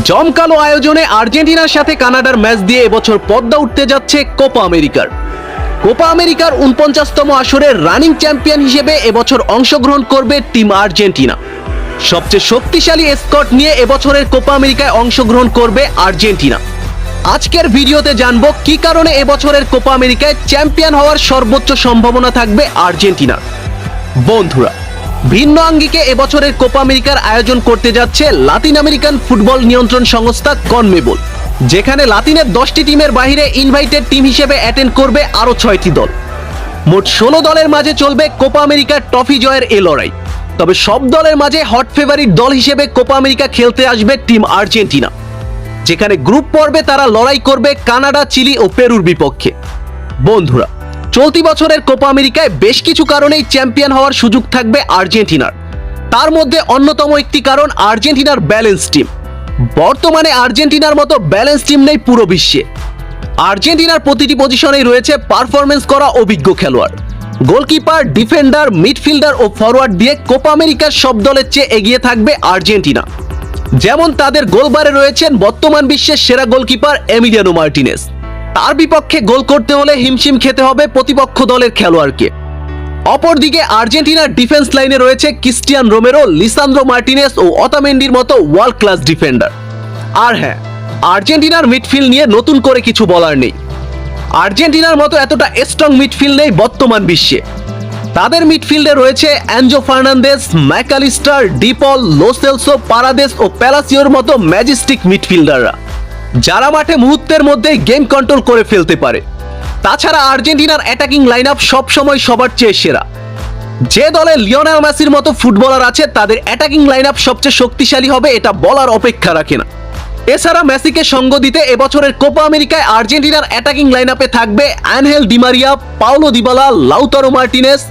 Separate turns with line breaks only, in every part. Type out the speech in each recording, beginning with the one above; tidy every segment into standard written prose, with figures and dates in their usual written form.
জমকালো আয়োজনে আর্জেন্টিনার সাথে কানাডার ম্যাচ দিয়ে এবছর পদ্মা উঠতে যাচ্ছে কোপা আমেরিকার। কোপা আমেরিকার ৪৯তম আসরের রানিং চ্যাম্পিয়ন হিসেবে এবছর অংশগ্রহণ করবে টিম আর্জেন্টিনা। সবচেয়ে শক্তিশালী স্কোয়াড নিয়ে এবছরের কোপা আমেরিকায় অংশগ্রহণ করবে আর্জেন্টিনা। আজকের ভিডিওতে জানবো কি কারণে এবছরের কোপা আমেরিকায় চ্যাম্পিয়ন হওয়ার সর্বোচ্চ সম্ভাবনা থাকবে আর্জেন্টিনার। বন্ধুরা, ভিন্ন আঙ্গিকে এবছরের কোপা আমেরিকার আয়োজন করতে যাচ্ছে লাতিন আমেরিকান ফুটবল নিয়ন্ত্রণ সংস্থা কনমেবল, যেখানে লাতিনের 10টি টিমের বাইরে ইনভাইটেড টিম হিসেবে অ্যাটেন্ড করবে আরও 6টি দল। মোট 16 দলের মাঝে চলবে কোপা আমেরিকার ট্রফি জয়ের এ লড়াই। তবে সব দলের মাঝে হট ফেভারিট দল হিসেবে কোপা আমেরিকা খেলতে আসবে টিম আর্জেন্টিনা, যেখানে গ্রুপ পর্বে তারা লড়াই করবে কানাডা, চিলি ও পেরুর বিপক্ষে। বন্ধুরা, চলতি বছরের কোপা আমেরিকায় বেশ কিছু কারণেই চ্যাম্পিয়ন হওয়ার সুযোগ থাকবে আর্জেন্টিনার। তার মধ্যে অন্যতম একটি কারণ আর্জেন্টিনার ব্যালেন্স টিম। বর্তমানে আর্জেন্টিনার মতো ব্যালেন্স টিম নেই পুরো বিশ্বে। আর্জেন্টিনার প্রতিটি পজিশনেই রয়েছে পারফরমেন্স করা অভিজ্ঞ খেলোয়াড়। গোলকিপার, ডিফেন্ডার, মিডফিল্ডার ও ফরওয়ার্ড দিয়ে কোপা আমেরিকার সব দলের চেয়ে এগিয়ে থাকবে আর্জেন্টিনা। যেমন তাদের গোলবারে রয়েছেন বর্তমান বিশ্বের সেরা গোলকিপার এমিলিয়ানো মার্টিনেজ। তার বিপক্ষে গোল করতে হলে হিমশিম খেতে হবে প্রতিপক্ষ দলের খেলোয়াড়কে। অপরদিকে আর্জেন্টিনার ডিফেন্স লাইনে রয়েছে ক্রিস্টিয়ান রোমেরো, লিসান্দ্রো মার্টিনেজ ও অতামেন্ডির মতো ওয়ার্ল্ড ক্লাস ডিফেন্ডার। আর হ্যাঁ, আর্জেন্টিনার মিডফিল্ড নিয়ে নতুন করে কিছু বলার নেই। আর্জেন্টিনার মতো এতটা স্ট্রং মিডফিল্ড নেই বর্তমান বিশ্বে। তাদের মিডফিল্ডে রয়েছে Enzo Fernandez, MacAllister, De Paul, Lo Celso, Paredes ও প্যালাসিওর মতো ম্যাজেস্টিক মিডফিল্ডাররা, যারা মাঠে মুহূর্তের মধ্যেই গেম কন্ট্রোল করে ফেলতে পারে। তাছাড়া আর্জেন্টিনার অ্যাটাকিং লাইনআপ সবসময় সবার চেয়ে সেরা। যে দলে লিওনেল মেসির মতো ফুটবলার আছে, তাদের অ্যাটাকিং লাইনআপ সবচেয়ে শক্তিশালী হবে, এটা বলার অপেক্ষা রাখে না। এছাড়া মেসিকে সঙ্গ দিতে এবছরের কোপা আমেরিকায় আর্জেন্টিনার অ্যাটাকিং লাইনআপে থাকবে Angel Di Maria, Paulo Dybala, Lautaro Martinez,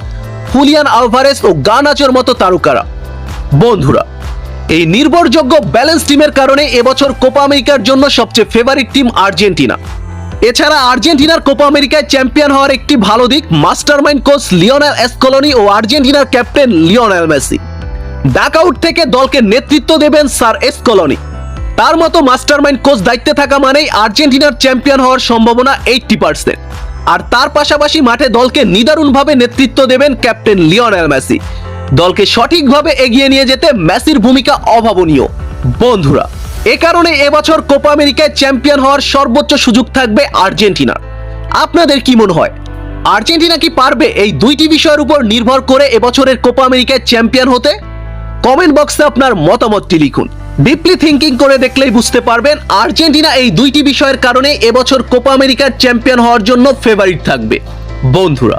Julian Alvarez ও গার্নাচোর মতো তারকারা। বন্ধুরা, এই নির্ভরযোগ্য ব্যালেন্স টিমের কারণে এবছর কোপা আমেরিকার জন্য সবচেয়ে ফেভারিট টিম আর্জেন্টিনা। এছাড়া আর্জেন্টিনার কোপা আমেরিকায় চ্যাম্পিয়ন হওয়ার একটি ভালো দিক মাস্টারমাইন্ড কোচ লিওনেল স্কলোনি ও আর্জেন্টিনার ক্যাপ্টেন লিওনেল মেসি। ডাকআউট থেকে দলকে নেতৃত্ব দেবেন স্যার স্কলোনি। তার মতো মাস্টারমাইন্ড কোচ দায়িত্বে থাকা মানেই আর্জেন্টিনার চ্যাম্পিয়ন হওয়ার সম্ভাবনা 80%। আর তার পাশাপাশি মাঠে দলকে নিদারুণভাবে নেতৃত্ব দেবেন ক্যাপ্টেন লিওনেল মেসি। দলকে সঠিকভাবে এগিয়ে নিয়ে যেতে মেসির ভূমিকা অভাবনীয়। বন্ধুরা, এ কারণে এবছর কোপা আমেরিকায় চ্যাম্পিয়ন হওয়ার সর্বোচ্চ সুযোগ থাকবে আর্জেন্টিনার। আপনাদের কি মনে হয়, আর্জেন্টিনা কি পারবে এই দুইটি বিষয়ের উপর নির্ভর করে এবছরের কোপা আমেরিকায় চ্যাম্পিয়ন হতে? কমেন্ট বক্সে আপনার মতামতটি লিখুন। ডিপলি থিঙ্কিং করে দেখলেই বুঝতে পারবেন আর্জেন্টিনা এই দুইটি বিষয়ের কারণে এবছর কোপা আমেরিকার চ্যাম্পিয়ন হওয়ার জন্য ফেভারিট থাকবে। বন্ধুরা,